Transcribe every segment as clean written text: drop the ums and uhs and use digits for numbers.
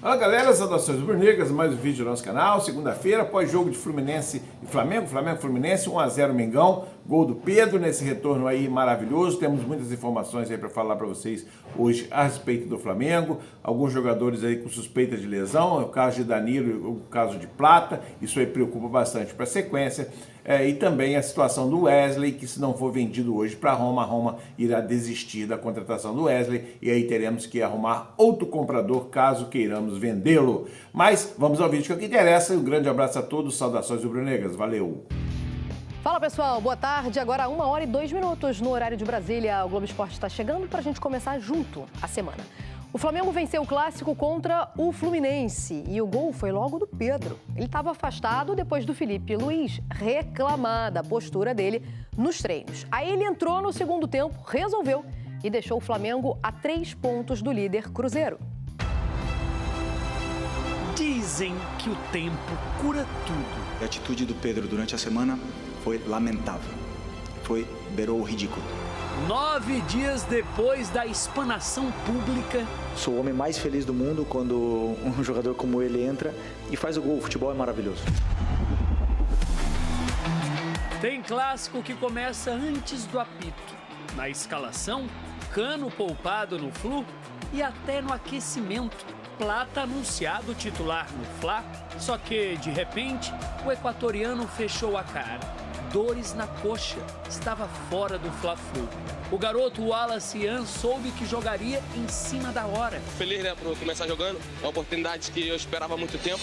Fala galera, saudações rubro-negras, mais um vídeo do nosso canal. Segunda-feira, pós-jogo de Fluminense e Flamengo, Fluminense 1-0 Mengão, gol do Pedro nesse retorno aí maravilhoso. Temos muitas informações aí para falar para vocês hoje a respeito do Flamengo. Alguns jogadores aí com suspeita de lesão, o caso de Danilo, o caso de Plata, isso aí preocupa bastante para a sequência. E também a situação do Wesley, que se não for vendido hoje para Roma, a Roma irá desistir da contratação do Wesley e aí teremos que arrumar outro comprador caso queiramos vendê-lo. Mas vamos ao vídeo que interessa. Um grande abraço a todos, saudações rubro-negras, valeu! Fala pessoal, boa tarde. Agora 1h02 no horário de Brasília. O Globo Esporte está chegando para a gente começar junto a semana. O Flamengo venceu o clássico contra o Fluminense e o gol foi logo do Pedro. Ele estava afastado depois do Filipe Luiz reclamar da postura dele nos treinos. Aí ele entrou no segundo tempo, resolveu e deixou o Flamengo a 3 pontos do líder Cruzeiro. Dizem que o tempo cura tudo. A atitude do Pedro durante a semana foi lamentável. Beirou o ridículo. 9 dias depois da explanação pública. Sou o homem mais feliz do mundo quando um jogador como ele entra e faz o gol. O futebol é maravilhoso. Tem clássico que começa antes do apito. Na escalação, Cano poupado no Flu e até no aquecimento. Plata anunciado titular no Fla, só que, de repente, o equatoriano fechou a cara. Dores na coxa, estava fora do Fla-Flu. O garoto Wallace Ian soube que jogaria em cima da hora. Feliz, né, por começar jogando, é uma oportunidade que eu esperava há muito tempo.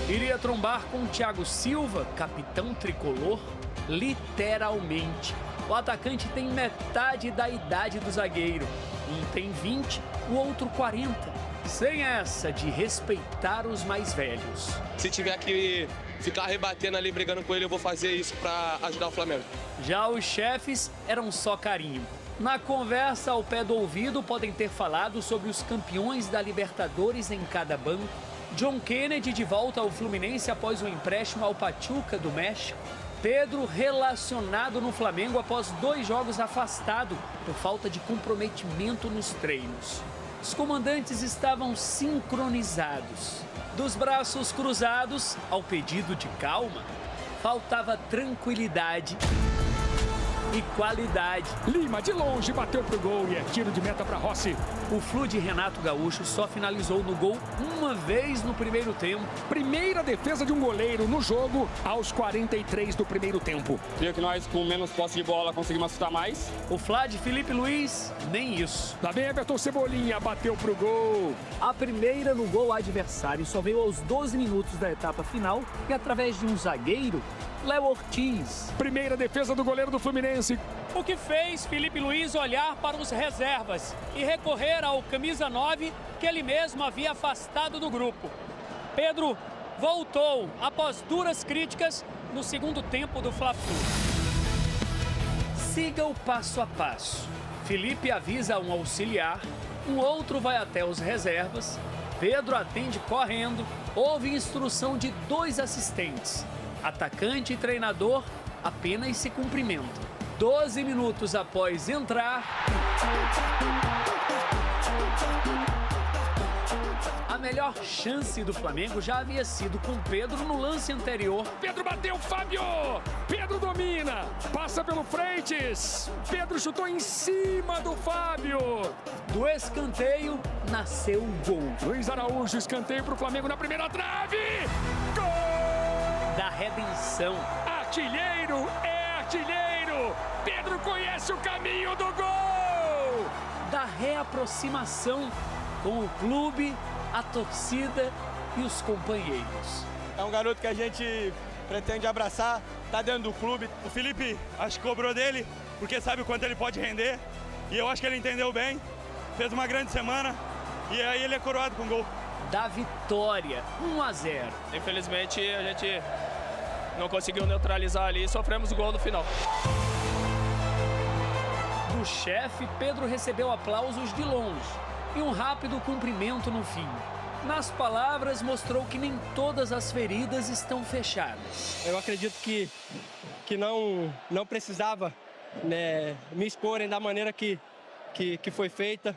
Iria trombar com o Thiago Silva, capitão tricolor, literalmente. O atacante tem metade da idade do zagueiro. Um tem 20, o outro 40. Sem essa de respeitar os mais velhos. Se tiver que ficar rebatendo ali, brigando com ele, eu vou fazer isso para ajudar o Flamengo. Já os chefes eram só carinho. Na conversa ao pé do ouvido, podem ter falado sobre os campeões da Libertadores em cada banco. John Kennedy de volta ao Fluminense após o empréstimo ao Pachuca do México. Pedro relacionado no Flamengo após 2 jogos afastado por falta de comprometimento nos treinos. Os comandantes estavam sincronizados. Dos braços cruzados ao pedido de calma, faltava tranquilidade e qualidade. Lima de longe bateu pro gol e é tiro de meta para Rossi. O Flu de Renato Gaúcho só finalizou no gol uma vez no primeiro tempo. Primeira defesa de um goleiro no jogo aos 43 do primeiro tempo. Viu que nós com menos posse de bola conseguimos assustar mais. O Fla de Filipe Luiz, nem isso. Lá vem Everton Cebolinha, bateu pro gol. A primeira no gol adversário só veio aos 12 minutos da etapa final e através de um zagueiro, Léo Ortiz. Primeira defesa do goleiro do Fluminense. O que fez Filipe Luiz olhar para os reservas e recorrer ao camisa 9 que ele mesmo havia afastado do grupo. Pedro voltou após duras críticas no segundo tempo do Fla-Flu. Siga o passo a passo. Felipe avisa um auxiliar, um outro vai até os reservas, Pedro atende correndo, houve instrução de 2 assistentes. Atacante e treinador apenas se cumprimentam. 12 minutos após entrar, a melhor chance do Flamengo já havia sido com Pedro no lance anterior. Pedro bateu, Fábio! Pedro domina, passa pelo Frentes. Pedro chutou em cima do Fábio. Do escanteio, nasceu o gol. Luiz Araújo, escanteio pro Flamengo na primeira trave. Gol! Da redenção. Artilheiro é artilheiro. Pedro conhece o caminho do gol. Da reaproximação com o clube, a torcida e os companheiros. É um garoto que a gente pretende abraçar, tá dentro do clube. O Felipe, acho que cobrou dele, porque sabe o quanto ele pode render. E eu acho que ele entendeu bem, fez uma grande semana e aí ele é coroado com gol. Da vitória, 1-0. Infelizmente, a gente não conseguiu neutralizar ali e sofremos o gol no final. Do chefe, Pedro recebeu aplausos de longe e um rápido cumprimento no fim. Nas palavras, mostrou que nem todas as feridas estão fechadas. Eu acredito que não precisava, né, me exporem da maneira que foi feita.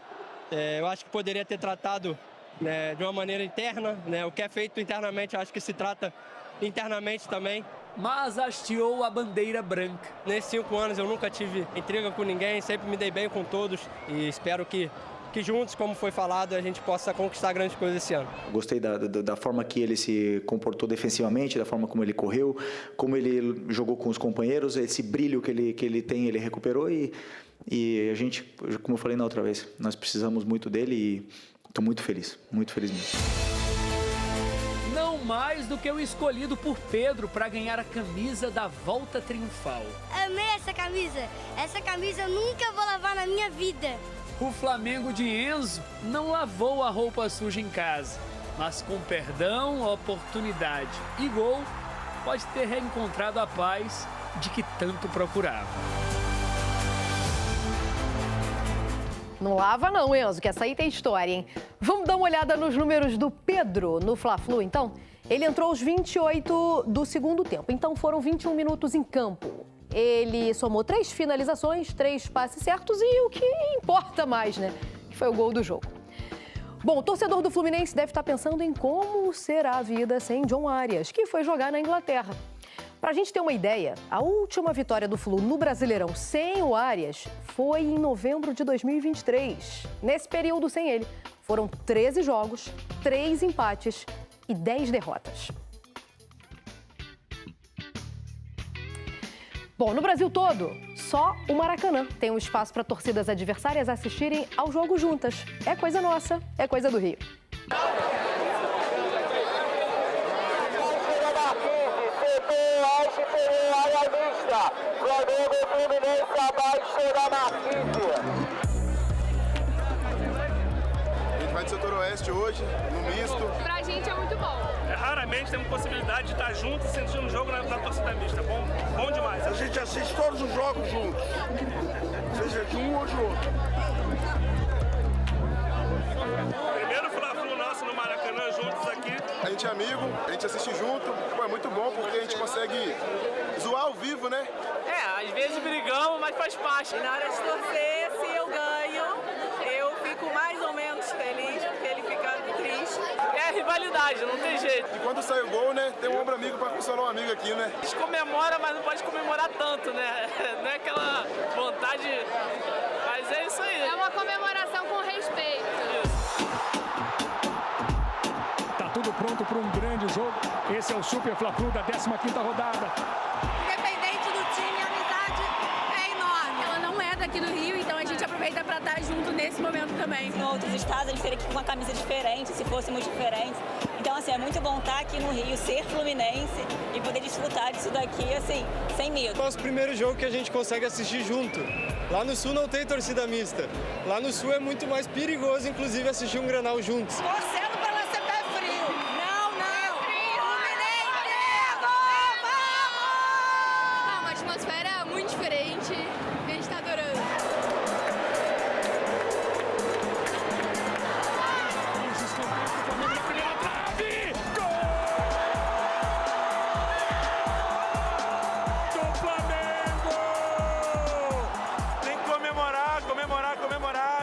Eu acho que poderia ter tratado né, de uma maneira interna, né? O que é feito internamente, acho que se trata internamente também. Mas hasteou a bandeira branca. Nesses 5 anos eu nunca tive intriga com ninguém, sempre me dei bem com todos e espero que juntos, como foi falado, a gente possa conquistar grandes coisas esse ano. Gostei da forma que ele se comportou defensivamente, da forma como ele correu, como ele jogou com os companheiros, esse brilho que ele tem, ele recuperou e a gente, como eu falei na outra vez, nós precisamos muito dele e estou muito feliz mesmo. Não mais do que o escolhido por Pedro para ganhar a camisa da Volta Triunfal. Amei essa camisa. Essa camisa eu nunca vou lavar na minha vida. O Flamengo de Enzo não lavou a roupa suja em casa, mas com perdão, oportunidade e gol, pode ter reencontrado a paz de que tanto procurava. Não lava não, Enzo, que essa aí tem história, hein? Vamos dar uma olhada nos números do Pedro no Fla-Flu, então? Ele entrou aos 28 do segundo tempo, então foram 21 minutos em campo. Ele somou 3 finalizações, 3 passes certos e o que importa mais, né? Que foi o gol do jogo. Bom, o torcedor do Fluminense deve estar pensando em como será a vida sem John Arias, que foi jogar na Inglaterra. Para a gente ter uma ideia, a última vitória do Flu no Brasileirão sem o Arias foi em novembro de 2023. Nesse período sem ele, foram 13 jogos, 3 empates e 10 derrotas. Bom, no Brasil todo, só o Maracanã tem um espaço para torcidas adversárias assistirem ao jogo juntas. É coisa nossa, é coisa do Rio. Flamengo e Fluminense abaixo da Marquise. A gente vai de setor oeste hoje, no misto. Pra gente é muito bom. Raramente temos possibilidade de estar juntos assistindo um jogo na torcida mista. Bom demais. A gente assiste todos os jogos juntos, seja de um ou de outro. Primeiro Fla-Flu nosso no Maracanã juntos aqui. A gente é amigo, a gente assiste junto. Pô, é muito bom porque a gente consegue zoar ao vivo, né? Às vezes brigamos, mas faz parte. E na hora de torcer, se eu ganho, eu fico mais ou menos feliz, porque ele fica triste. É rivalidade, não tem jeito. E quando sai o gol, né, tem um ombro amigo para consolar um amigo aqui, né? A gente comemora, mas não pode comemorar tanto, né? Não é aquela vontade, mas é isso aí. É uma comemoração com respeito. Isso. Tá tudo pronto para um grande jogo. Esse é o Super Fla-Flu da 15ª rodada. Aqui no Rio, então a gente aproveita para estar junto nesse momento também. Em outros estados a gente teria que ir com uma camisa diferente, se fôssemos diferentes. Então, assim, é muito bom estar aqui no Rio, ser fluminense e poder desfrutar disso daqui, assim, sem medo. Nosso primeiro jogo que a gente consegue assistir junto. Lá no Sul não tem torcida mista. Lá no Sul é muito mais perigoso, inclusive, assistir um Grenal juntos. Torcendo para não ser pé frio. Não. Fluminense! Vamos! Uma atmosfera muito diferente. A gente tá adorando.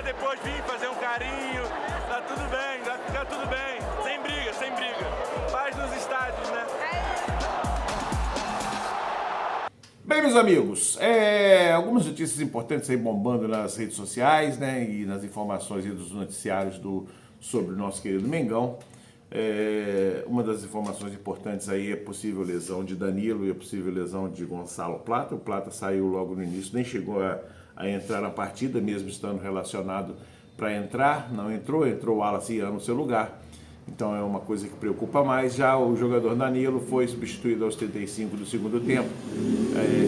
Depois vir fazer um carinho, tá tudo bem, vai ficar tudo bem, sem briga, paz nos estádios, né? Bem, meus amigos, algumas notícias importantes aí bombando nas redes sociais, né, e nas informações aí dos noticiários sobre o nosso querido Mengão. Uma das informações importantes aí é a possível lesão de Danilo e a possível lesão de Gonçalo Plata. O Plata saiu logo no início, nem chegou a entrar na partida, mesmo estando relacionado para entrar, não entrou o Wallace Ian no seu lugar. Então é uma coisa que preocupa mais. Já o jogador Danilo foi substituído aos 35 do segundo tempo,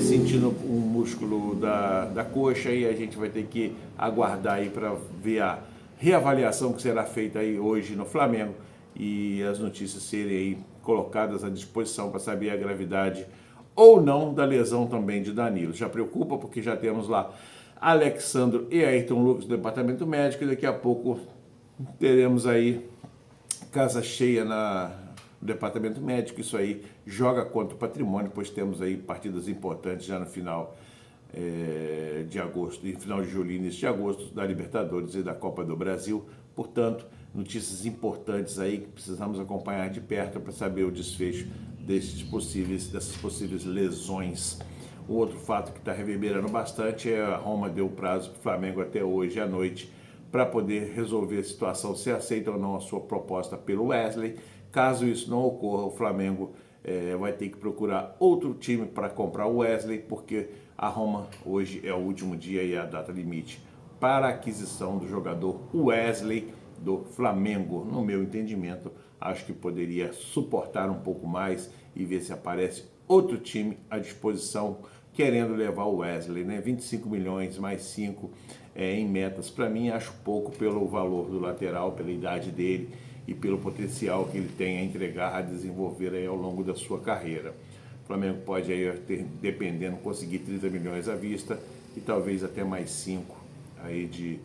sentindo um músculo da coxa, e a gente vai ter que aguardar aí para ver a reavaliação que será feita aí hoje no Flamengo e as notícias serem aí colocadas à disposição para saber a gravidade ou não da lesão também de Danilo. Já preocupa porque já temos lá Alexandro e Ayrton Lucas do departamento médico, e daqui a pouco teremos aí casa cheia no departamento médico. Isso aí joga contra o patrimônio, pois temos aí partidas importantes já no final de agosto, e final de julho e início de agosto, da Libertadores e da Copa do Brasil. Portanto, notícias importantes aí que precisamos acompanhar de perto para saber o desfecho dessas possíveis lesões. O outro fato que está reverberando bastante é a Roma deu prazo para o Flamengo até hoje à noite para poder resolver a situação, se aceita ou não a sua proposta pelo Wesley. Caso isso não ocorra, o Flamengo vai ter que procurar outro time para comprar o Wesley, porque a Roma hoje é o último dia e a data limite para a aquisição do jogador Wesley do Flamengo. No meu entendimento, acho que poderia suportar um pouco mais e ver se aparece outro time à disposição querendo levar o Wesley, né? 25 milhões mais 5 em metas, para mim acho pouco pelo valor do lateral, pela idade dele e pelo potencial que ele tem a entregar, a desenvolver aí ao longo da sua carreira. O Flamengo pode aí ter, dependendo, conseguir 30 milhões à vista e talvez até mais 5 aí de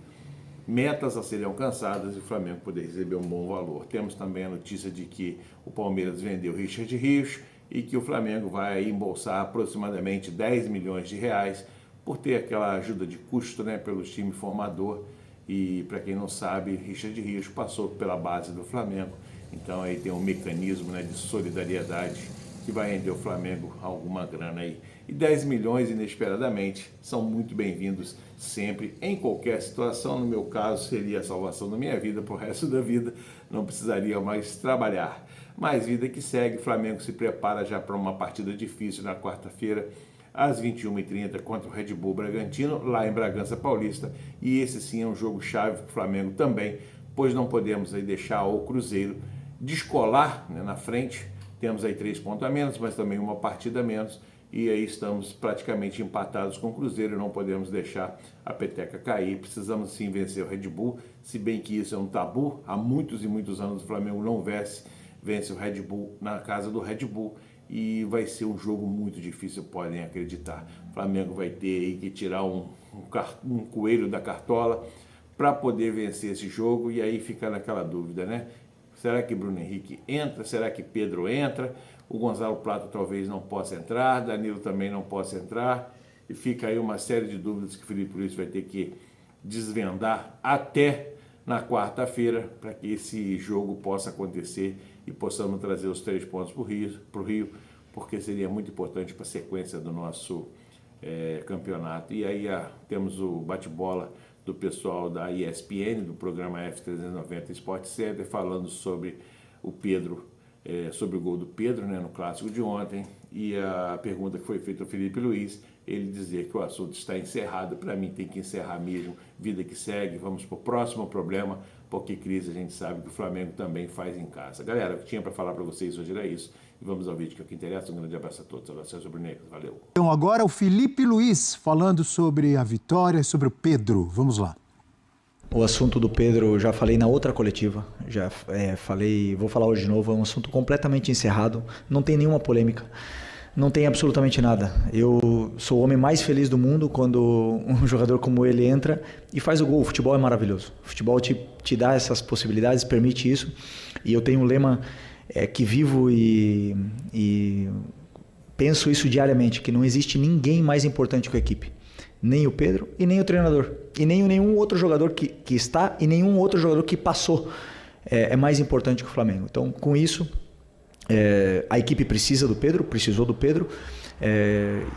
metas a serem alcançadas e o Flamengo poder receber um bom valor. Temos também a notícia de que o Palmeiras vendeu o Richard Rios e que o Flamengo vai embolsar aproximadamente 10 milhões de reais por ter aquela ajuda de custo, né, pelo time formador. E para quem não sabe, Richard Rios passou pela base do Flamengo, então aí tem um mecanismo, né, de solidariedade que vai render o Flamengo alguma grana aí. E 10 milhões inesperadamente são muito bem-vindos sempre, em qualquer situação. No meu caso, seria a salvação da minha vida para o resto da vida, não precisaria mais trabalhar. Mas vida que segue, o Flamengo se prepara já para uma partida difícil na quarta-feira, às 21h30 contra o Red Bull Bragantino, lá em Bragança Paulista. E esse sim é um jogo chave para o Flamengo também, pois não podemos aí deixar o Cruzeiro descolar, né, na frente. Temos aí 3 pontos a menos, mas também uma partida a menos. E aí estamos praticamente empatados com o Cruzeiro, não podemos deixar a peteca cair. Precisamos sim vencer o Red Bull, se bem que isso é um tabu. Há muitos e muitos anos o Flamengo não vence o Red Bull na casa do Red Bull. E vai ser um jogo muito difícil, podem acreditar. O Flamengo vai ter aí que tirar um coelho da cartola para poder vencer esse jogo. E aí fica naquela dúvida, né? Será que Bruno Henrique entra? Será que Pedro entra? O Gonzalo Plata talvez não possa entrar, Danilo também não possa entrar. E fica aí uma série de dúvidas que o Felipe Luiz vai ter que desvendar até na quarta-feira para que esse jogo possa acontecer e possamos trazer os 3 pontos para o Rio, porque seria muito importante para a sequência do nosso campeonato. E aí temos o bate-bola do pessoal da ESPN, do programa F390 Sport Center, falando sobre o Pedro, sobre o gol do Pedro, né, no clássico de ontem, e a pergunta que foi feita ao Felipe Luiz, ele dizer que o assunto está encerrado. Para mim tem que encerrar mesmo, vida que segue, vamos para o próximo problema, porque crise a gente sabe que o Flamengo também faz em casa. Galera, o que tinha para falar para vocês hoje era isso, e vamos ao vídeo que é o que interessa. Um grande abraço a todos, abraço sobre o Negro, valeu. Então agora o Felipe Luiz falando sobre a vitória, sobre o Pedro, vamos lá. O assunto do Pedro, já falei na outra coletiva, já falei, vou falar hoje de novo, é um assunto completamente encerrado, não tem nenhuma polêmica, não tem absolutamente nada. Eu sou o homem mais feliz do mundo quando um jogador como ele entra e faz o gol. O futebol é maravilhoso, o futebol te dá essas possibilidades, permite isso, e eu tenho um lema que vivo e penso isso diariamente, que não existe ninguém mais importante que a equipe. Nem o Pedro e nem o treinador. E nem nenhum outro jogador que está e nenhum outro jogador que passou é mais importante que o Flamengo. Então, com isso, a equipe precisou do Pedro.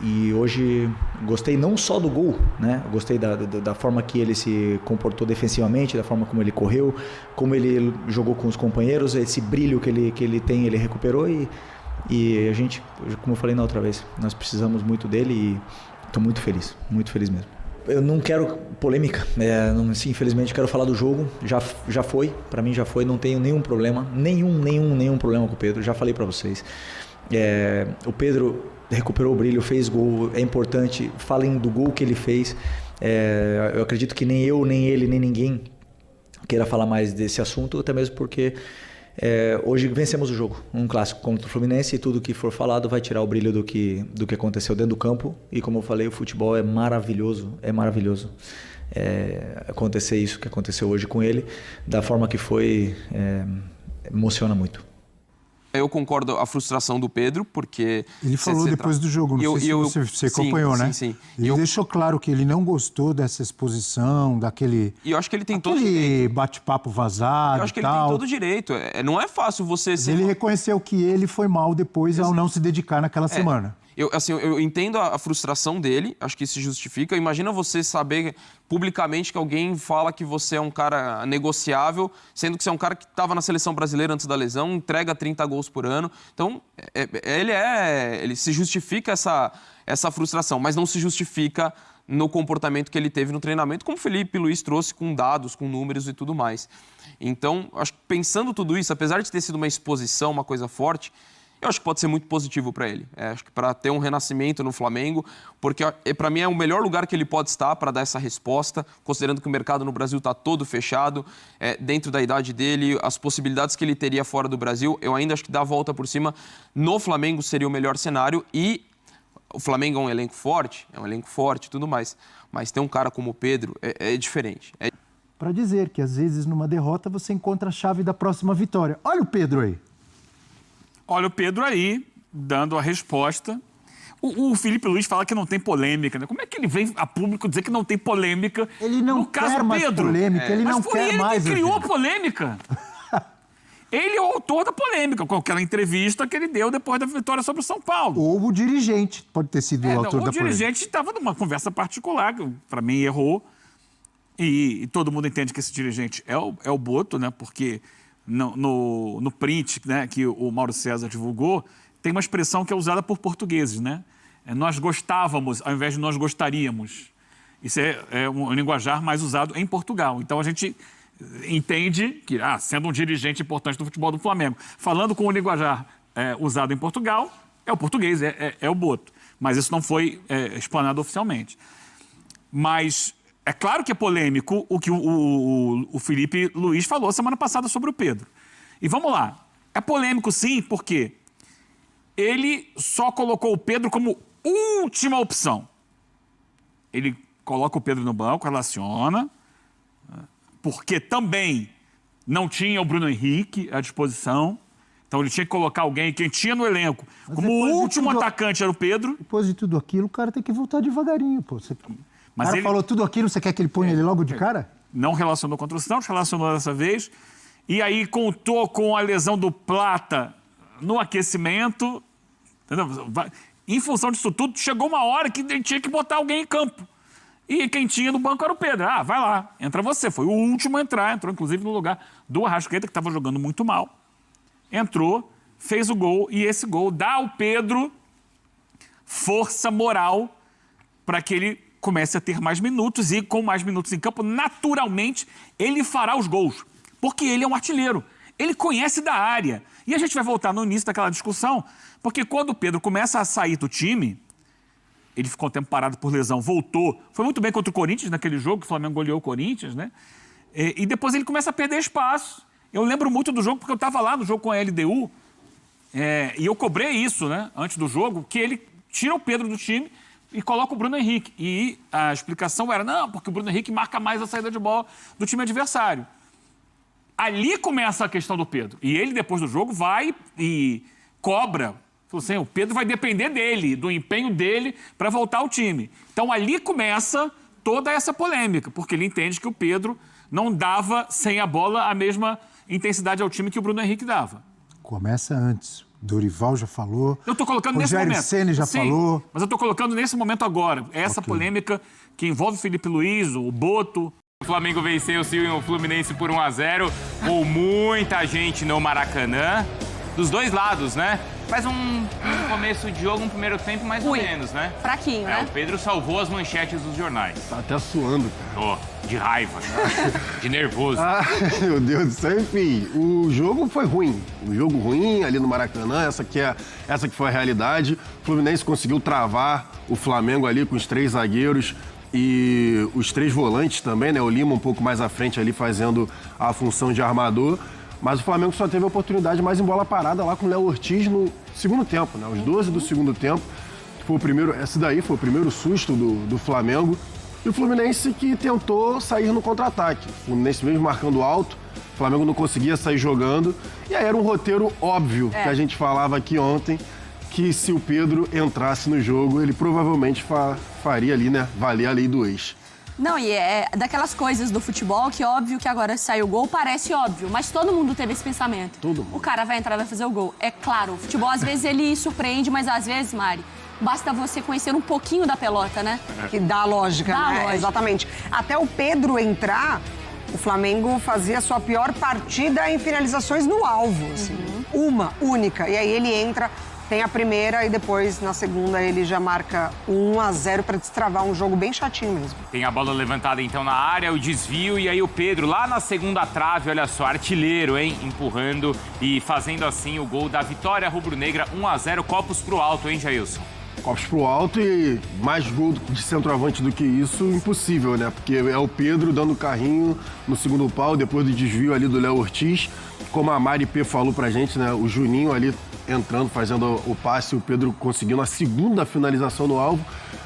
E hoje gostei não só do gol, né? Gostei da forma que ele se comportou defensivamente, da forma como ele correu, como ele jogou com os companheiros, esse brilho que ele tem, ele recuperou e a gente, como eu falei na outra vez, nós precisamos muito dele e estou muito feliz mesmo. Eu não quero polêmica, infelizmente quero falar do jogo, já foi, para mim já foi, não tenho nenhum problema, nenhum problema com o Pedro, já falei para vocês. O Pedro recuperou o brilho, fez gol, é importante, falem do gol que ele fez, eu acredito que nem eu, nem ele, nem ninguém queira falar mais desse assunto, até mesmo porque hoje vencemos o jogo, um clássico contra o Fluminense, e tudo que for falado vai tirar o brilho do que aconteceu dentro do campo. E como eu falei, o futebol é maravilhoso, acontecer isso que aconteceu hoje com ele, da forma que foi, emociona muito. Eu concordo a frustração do Pedro, porque... Ele falou depois do jogo, não sei se você acompanhou, né? Sim. Ele deixou claro que ele não gostou dessa exposição, daquele... E eu acho que ele tem todo o direito. Bate-papo vazado. Eu acho que ele tem todo o direito. Não é fácil você... Ele reconheceu que ele foi mal depois ao não se dedicar naquela semana. Eu entendo a frustração dele, acho que isso se justifica. Imagina você saber publicamente que alguém fala que você é um cara negociável, sendo que você é um cara que estava na seleção brasileira antes da lesão, entrega 30 gols por ano. Então, ele se justifica essa frustração, mas não se justifica no comportamento que ele teve no treinamento, como o Felipe Luiz trouxe com dados, com números e tudo mais. Então, acho que pensando tudo isso, apesar de ter sido uma exposição, uma coisa forte, eu acho que pode ser muito positivo para ele. Acho que para ter um renascimento no Flamengo, porque para mim é o melhor lugar que ele pode estar para dar essa resposta, considerando que o mercado no Brasil está todo fechado, dentro da idade dele, as possibilidades que ele teria fora do Brasil, eu ainda acho que dar a volta por cima no Flamengo seria o melhor cenário. E o Flamengo é um elenco forte e tudo mais, mas ter um cara como o Pedro é diferente. Para dizer que às vezes numa derrota você encontra a chave da próxima vitória. Olha o Pedro aí. Olha o Pedro aí, dando a resposta. O Felipe Luiz fala que não tem polêmica, né? Como é que ele vem a público dizer que não tem polêmica? Ele não quer mais polêmica, ele não quer mais. Mas foi ele que criou a polêmica. Ele é o autor da polêmica, com aquela entrevista que ele deu depois da vitória sobre o São Paulo. Ou o dirigente pode ter sido o autor da polêmica. O dirigente estava numa conversa particular, que para mim errou. E todo mundo entende que esse dirigente é o Boto, né? Porque... No print, né, que o Mauro César divulgou, tem uma expressão que é usada por portugueses, né? Nós gostávamos, ao invés de nós gostaríamos. Isso é um linguajar mais usado em Portugal. Então, a gente entende que, sendo um dirigente importante do futebol do Flamengo, falando com o linguajar usado em Portugal, é o português, é o Boto. Mas isso não foi explanado oficialmente. Mas... é claro que é polêmico o que o Felipe Luiz falou semana passada sobre o Pedro. E vamos lá. É polêmico, sim, porque ele só colocou o Pedro como última opção. Ele coloca o Pedro no banco, relaciona, porque também não tinha o Bruno Henrique à disposição. Então ele tinha que colocar alguém, quem tinha no elenco, como o último atacante era o Pedro. Depois de tudo aquilo, o cara tem que voltar devagarinho, pô. Mas o cara falou tudo aquilo, você quer que ele ponha ele logo de cara? Não relacionou contra o Santos, relacionou dessa vez. E aí contou com a lesão do Plata no aquecimento. Entendeu? Em função disso tudo, chegou uma hora que ele tinha que botar alguém em campo. E quem tinha no banco era o Pedro. Vai lá, entra você. Foi o último a entrar, entrou inclusive no lugar do Arrascaeta, que estava jogando muito mal. Entrou, fez o gol, e esse gol dá ao Pedro força moral para que ele comece a ter mais minutos, e com mais minutos em campo, naturalmente, ele fará os gols. Porque ele é um artilheiro. Ele conhece da área. E a gente vai voltar no início daquela discussão, porque quando o Pedro começa a sair do time, ele ficou um tempo parado por lesão, voltou, foi muito bem contra o Corinthians naquele jogo, que o Flamengo goleou o Corinthians, né? E depois ele começa a perder espaço. Eu lembro muito do jogo, porque eu estava lá no jogo com a LDU, e eu cobrei isso, né, antes do jogo, que ele tira o Pedro do time e coloca o Bruno Henrique. E a explicação era, não, porque o Bruno Henrique marca mais a saída de bola do time adversário. Ali começa a questão do Pedro. E ele, depois do jogo, vai e cobra. Falou assim, o Pedro vai depender dele, do empenho dele, para voltar ao time. Então, ali começa toda essa polêmica, porque ele entende que o Pedro não dava, sem a bola, a mesma intensidade ao time que o Bruno Henrique dava. Começa antes. Dorival já falou. Eu estou colocando nesse momento. Rogério Ceni já falou. Mas eu estou colocando nesse momento agora. Essa polêmica que envolve o Felipe Luiz, o Boto. O Flamengo venceu o Fluminense por 1-0, com muita gente no Maracanã, dos dois lados, né? Faz um começo de jogo, um primeiro tempo mais ou menos, né? Fraquinho, né? O Pedro salvou as manchetes dos jornais. Tá até suando, cara. De raiva, de nervoso. Meu Deus do céu, enfim, o jogo foi ruim. Um jogo ruim ali no Maracanã, essa que foi a realidade. O Fluminense conseguiu travar o Flamengo ali com os 3 zagueiros e os 3 volantes também, né? O Lima um pouco mais à frente ali fazendo a função de armador. Mas o Flamengo só teve a oportunidade mais em bola parada lá com o Léo Ortiz no segundo tempo, né? Os 12 do segundo tempo. Esse daí foi o primeiro susto do Flamengo. E o Fluminense que tentou sair no contra-ataque. O Fluminense mesmo marcando alto, o Flamengo não conseguia sair jogando. E aí era um roteiro óbvio que a gente falava aqui ontem, que se o Pedro entrasse no jogo, ele provavelmente faria ali, né, valer a lei do ex. Não, e é daquelas coisas do futebol que óbvio que agora saiu o gol, parece óbvio, mas todo mundo teve esse pensamento. Todo mundo. O cara vai entrar e vai fazer o gol. É claro, o futebol às vezes ele surpreende, mas às vezes, Mari, basta você conhecer um pouquinho da pelota, né? Que dá lógica, Dá né? lógica. Exatamente. Até o Pedro entrar, o Flamengo fazia a sua pior partida em finalizações no alvo, assim. Uma, única. E aí ele entra, tem a primeira e depois, na segunda, ele já marca 1-0 para destravar um jogo bem chatinho mesmo. Tem a bola levantada então na área, o desvio e aí o Pedro lá na segunda trave, olha só, artilheiro, hein? Empurrando e fazendo assim o gol da vitória rubro-negra, 1-0, copos pro alto, hein, Jailson? Copos pro alto e mais gol de centroavante do que isso, impossível, né? Porque é o Pedro dando carrinho no segundo pau, depois do desvio ali do Léo Ortiz. Como a Mari P falou pra gente, né? O Juninho ali entrando, fazendo o passe, o Pedro conseguindo a segunda finalização no alvo.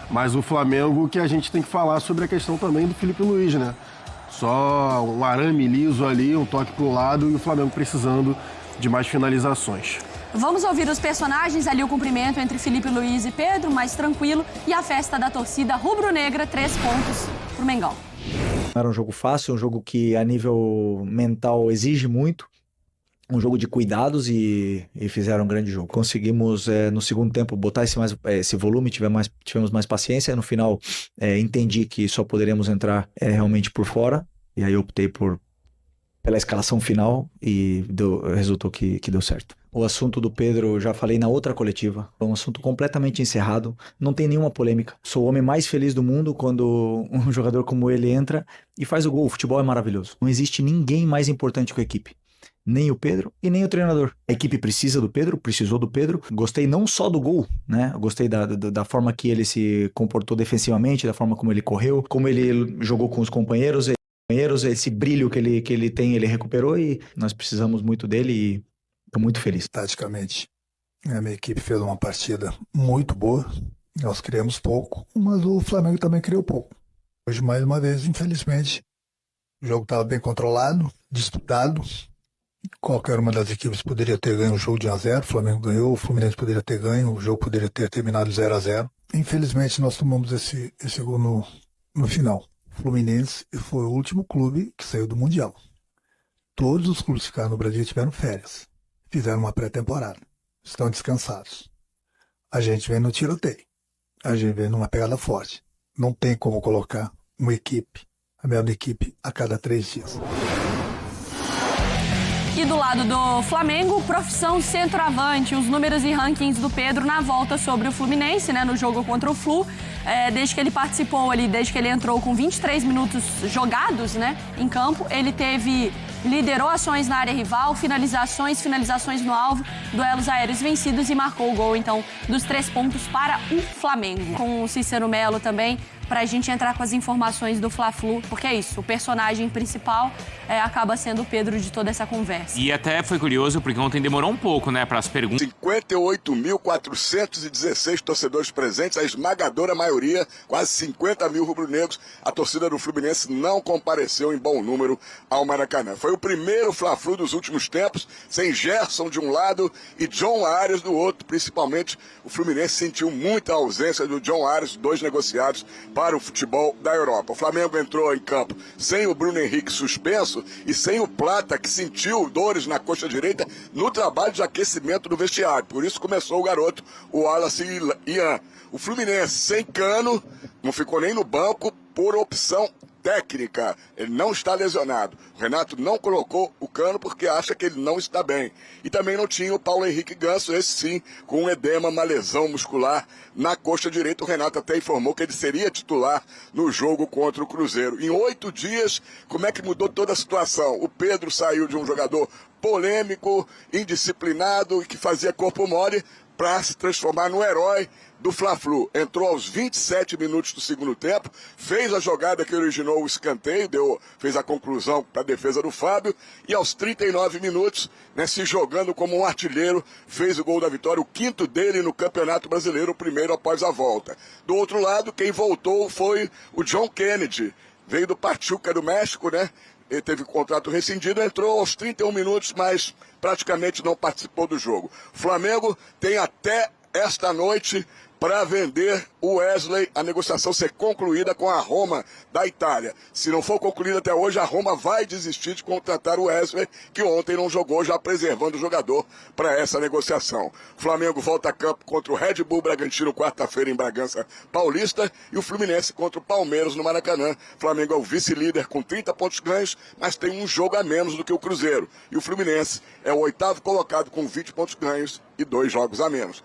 Mas o Flamengo, que a gente tem que falar sobre a questão também do Filipe Luiz, né? Só um arame liso ali, um toque pro lado e o Flamengo precisando de mais finalizações. Vamos ouvir os personagens, ali o cumprimento entre Filipe Luiz e Pedro, mais tranquilo, e a festa da torcida rubro-negra, 3 pontos pro Mengão. Era um jogo fácil, um jogo que a nível mental exige muito, um jogo de cuidados e fizeram um grande jogo. Conseguimos no segundo tempo botar esse volume, tivemos mais paciência, no final entendi que só poderíamos entrar realmente por fora, e aí optei pela escalação final e resultou que deu certo. O assunto do Pedro, já falei na outra coletiva, é um assunto completamente encerrado, não tem nenhuma polêmica. Sou o homem mais feliz do mundo quando um jogador como ele entra e faz o gol. O futebol é maravilhoso. Não existe ninguém mais importante que a equipe. Nem o Pedro e nem o treinador. A equipe precisa do Pedro, precisou do Pedro. Gostei não só do gol, né? Gostei da forma que ele se comportou defensivamente, da forma como ele correu, como ele jogou com os companheiros, esse brilho que ele tem, ele recuperou e nós precisamos muito dele e estou muito feliz. Taticamente, a minha equipe fez uma partida muito boa, nós criamos pouco, mas o Flamengo também criou pouco. Hoje, mais uma vez, infelizmente, o jogo estava bem controlado, disputado, qualquer uma das equipes poderia ter ganho o jogo de 1-0, o Flamengo ganhou, o Fluminense poderia ter ganho, o jogo poderia ter terminado 0-0. Infelizmente, nós tomamos esse gol no final. O Fluminense foi o último clube que saiu do Mundial. Todos os clubes que ficaram no Brasil tiveram férias. Fizeram uma pré-temporada. Estão descansados. A gente vem no tiroteio. A gente vem numa pegada forte. Não tem como colocar uma equipe, a melhor equipe, a cada 3 dias. E do lado do Flamengo, profissão centroavante. Os números e rankings do Pedro na volta sobre o Fluminense, né, no jogo contra o Flu. Desde que ele participou ali, desde que ele entrou com 23 minutos jogados, né, em campo, ele liderou ações na área rival, finalizações no alvo, duelos aéreos vencidos e marcou o gol, então, dos 3 pontos para o Flamengo. Com o Cícero Melo também, pra gente entrar com as informações do Fla-Flu, porque é isso, o personagem principal acaba sendo o Pedro de toda essa conversa. E até foi curioso, porque ontem demorou um pouco, né, para as perguntas. 58.416 torcedores presentes, a esmagadora maioria, quase 50 mil rubro-negros. A torcida do Fluminense não compareceu em bom número ao Maracanã. Foi o primeiro Fla-Flu dos últimos tempos, sem Gerson de um lado e John Arias do outro. Principalmente, o Fluminense sentiu muita ausência do John Arias, 2 negociados para o futebol da Europa. O Flamengo entrou em campo sem o Bruno Henrique suspenso e sem o Plata, que sentiu dores na coxa direita no trabalho de aquecimento do vestiário. Por isso começou o garoto, o Wallace Ian. O Fluminense sem Cano, não ficou nem no banco por opção técnica. Ele não está lesionado. O Renato não colocou o Cano porque acha que ele não está bem. E também não tinha o Paulo Henrique Ganso, esse sim, com um edema, uma lesão muscular na coxa direita. O Renato até informou que ele seria titular no jogo contra o Cruzeiro. Em 8 dias, como é que mudou toda a situação? O Pedro saiu de um jogador polêmico, indisciplinado e que fazia corpo mole para se transformar no herói do Fla-Flu. Entrou aos 27 minutos do segundo tempo, fez a jogada que originou o escanteio, fez a conclusão para a defesa do Fábio, e aos 39 minutos, né, se jogando como um artilheiro, fez o gol da vitória, o quinto dele no Campeonato Brasileiro, o primeiro após a volta. Do outro lado, quem voltou foi o John Kennedy, veio do Pachuca do México, né? Ele teve o contrato rescindido, entrou aos 31 minutos, mas praticamente não participou do jogo. O Flamengo tem até esta noite para vender o Wesley, a negociação ser concluída com a Roma da Itália. Se não for concluída até hoje, a Roma vai desistir de contratar o Wesley, que ontem não jogou, já preservando o jogador para essa negociação. O Flamengo volta a campo contra o Red Bull Bragantino, quarta-feira em Bragança Paulista, e o Fluminense contra o Palmeiras no Maracanã. O Flamengo é o vice-líder com 30 pontos ganhos, mas tem um jogo a menos do que o Cruzeiro. E o Fluminense é o 8º colocado com 20 pontos ganhos e 2 jogos a menos.